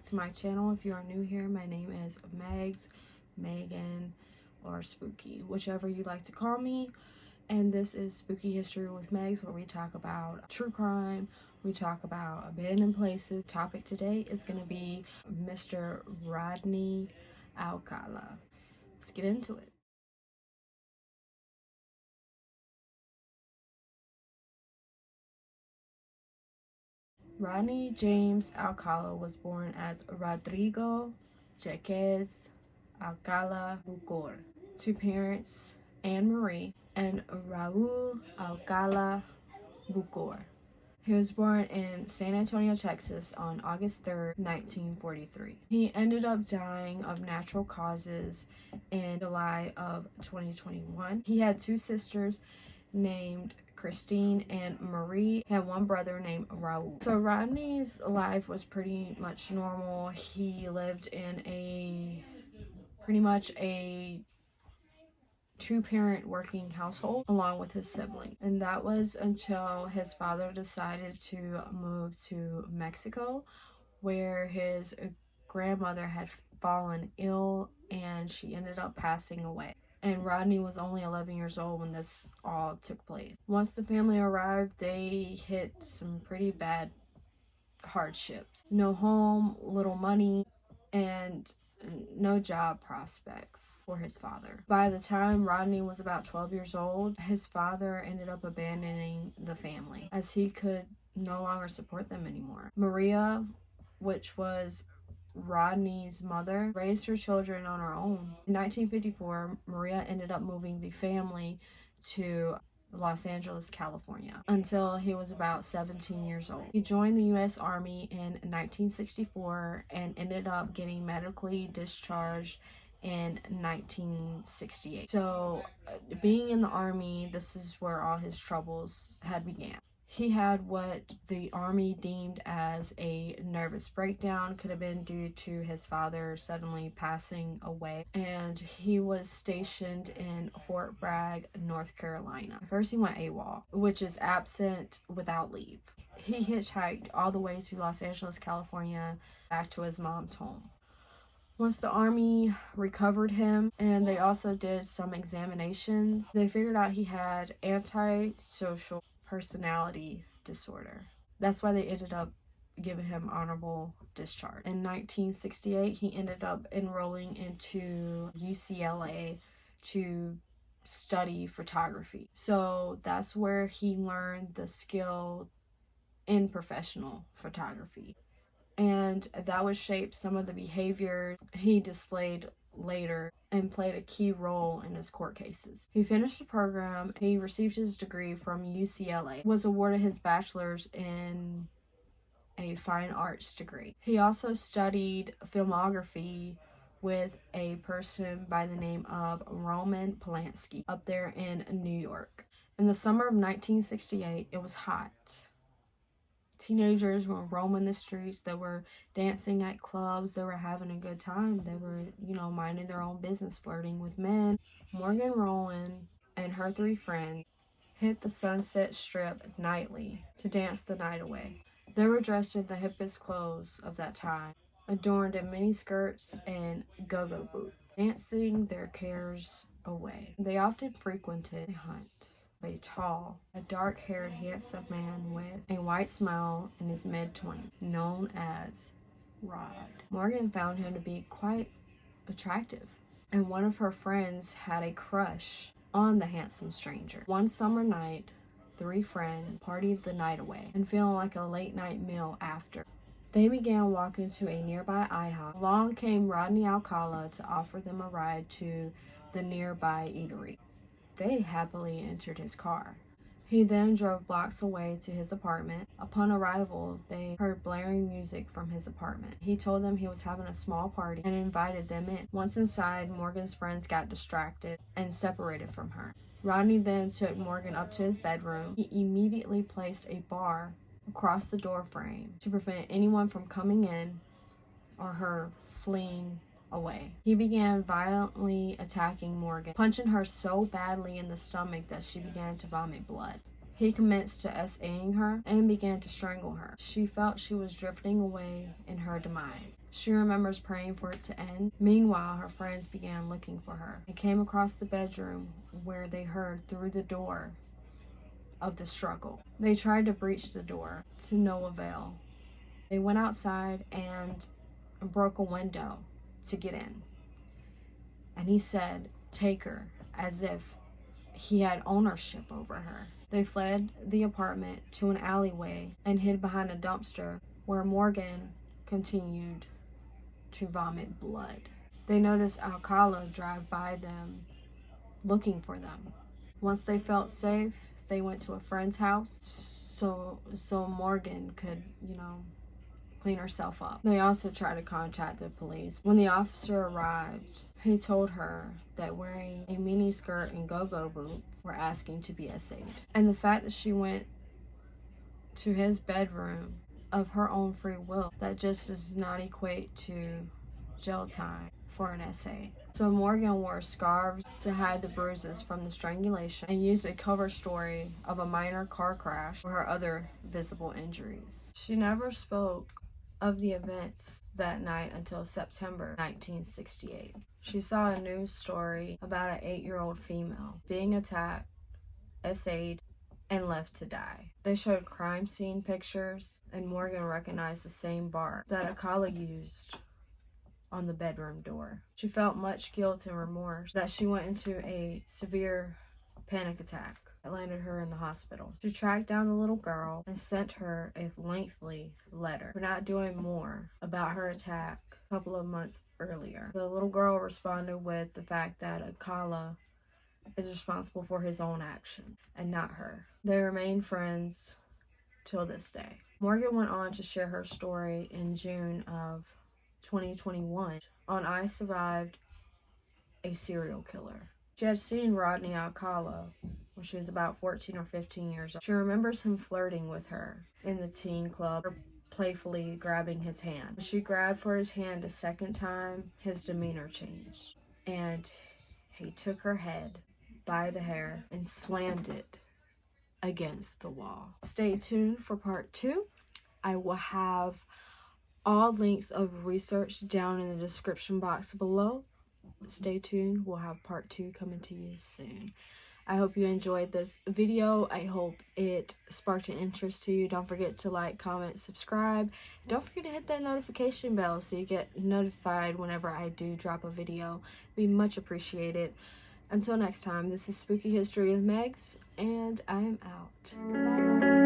to my channel. If you are new here, my name is Megs, Megan, or Spooky, whichever you like to call me. And this is Spooky History with Megs, where we talk about true crime, we talk about abandoned places. Topic today is going to be Mr. Rodney Alcala. Let's get into it. Rodney James Alcala was born as Rodrigo Jaquez Alcala Bugor to parents Anne Marie and Raul Alcala Bugor. He was born in San Antonio, Texas on August 3rd, 1943. He ended up dying of natural causes in July of 2021. He had two sisters named Christine and Marie. He had one brother named Raul. So Rodney's life was pretty much normal. He lived in pretty much a two-parent working household along with his sibling, and that was until his father decided to move to Mexico, where his grandmother had fallen ill and she ended up passing away. And Rodney was only 11 years old when this all took place. Once the family arrived, they hit some pretty bad hardships. No home, little money, and no job prospects for his father. By the time Rodney was about 12 years old, his father ended up abandoning the family as he could no longer support them anymore. Maria, which was Rodney's mother, raised her children on her own. In 1954, Maria ended up moving the family to Los Angeles, California, until he was about 17 years old. He joined the U.S. Army in 1964 and ended up getting medically discharged in 1968. So being in the Army, this is where all his troubles had began. He had what the Army deemed as a nervous breakdown. Could have been due to his father suddenly passing away. And he was stationed in Fort Bragg, North Carolina. First he went AWOL, which is absent without leave. He hitchhiked all the way to Los Angeles, California, back to his mom's home. Once the Army recovered him and they also did some examinations, they figured out he had antisocial personality disorder. That's why they ended up giving him honorable discharge. In 1968, he ended up enrolling into UCLA to study photography. So that's where he learned the skill in professional photography. And that would shape some of the behavior he displayed later and played a key role in his court cases. He finished the program, he received his degree from UCLA, was awarded his bachelor's in a fine arts degree. He also studied filmography with a person by the name of Roman Polanski up there in New York. In the summer of 1968, it was hot. Teenagers were roaming the streets. They were dancing at clubs. They were having a good time. They were, minding their own business, flirting with men. Morgan Rowan and her three friends hit the Sunset Strip nightly to dance the night away. They were dressed in the hippest clothes of that time, adorned in mini skirts and go-go boots, dancing their cares away. They often frequented a hunt. A tall, dark-haired, handsome man with a white smile in his mid-20s, known as Rod. Morgan found him to be quite attractive, and one of her friends had a crush on the handsome stranger. One summer night, three friends partied the night away and feeling like a late-night meal after. They began walking to a nearby IHOP. Along came Rodney Alcala to offer them a ride to the nearby eatery. They happily entered his car. He then drove blocks away to his apartment. Upon arrival, they heard blaring music from his apartment. He told them he was having a small party and invited them in. Once inside, Morgan's friends got distracted and separated from her. Rodney then took Morgan up to his bedroom. He immediately placed a bar across the door frame to prevent anyone from coming in or her fleeing away. He began violently attacking Morgan, punching her so badly in the stomach that she began to vomit blood. He commenced to SAing her and began to strangle her. She felt she was drifting away in her demise. She remembers praying for it to end. Meanwhile, her friends began looking for her and came across the bedroom where they heard through the door of the struggle. They tried to breach the door, to no avail. They went outside and broke a window to get in. And he said, "Take her," as if he had ownership over her. They fled the apartment to an alleyway and hid behind a dumpster where Morgan continued to vomit blood. They noticed Alcala drive by them looking for them. Once they felt safe, they went to a friend's house so Morgan could, clean herself up. They also tried to contact the police. When the officer arrived, he told her that wearing a mini skirt and go-go boots were asking to be essayed. And the fact that she went to his bedroom of her own free will, that just does not equate to jail time for an essay. So Morgan wore scarves to hide the bruises from the strangulation and used a cover story of a minor car crash for her other visible injuries. She never spoke of the events that night until September 1968. She saw a news story about an 8-year-old female being attacked, essayed, and left to die. They showed crime scene pictures, and Morgan recognized the same bar that Alcala used on the bedroom door. She felt much guilt and remorse that she went into a severe panic attack that landed her in the hospital. She tracked down the little girl and sent her a lengthy letter for not doing more about her attack a couple of months earlier. The little girl responded with the fact that Alcala is responsible for his own action and not her. They remain friends till this day. Morgan went on to share her story in June of 2021 on "I Survived a Serial Killer." She had seen Rodney Alcala when she was about 14 or 15 years old. She remembers him flirting with her in the teen club, or playfully grabbing his hand. When she grabbed for his hand a second time, his demeanor changed, and he took her head by the hair and slammed it against the wall. Stay tuned for part 2. I will have all links of research down in the description box below. Stay tuned. We'll have part 2 coming to you soon. I hope you enjoyed this video. I hope it sparked an interest to you. Don't forget to like, comment, subscribe. Don't forget to hit that notification bell so you get notified whenever I do drop a video. It'd be much appreciated. Until next time, this is Spooky History with Megs, and I am out. Bye.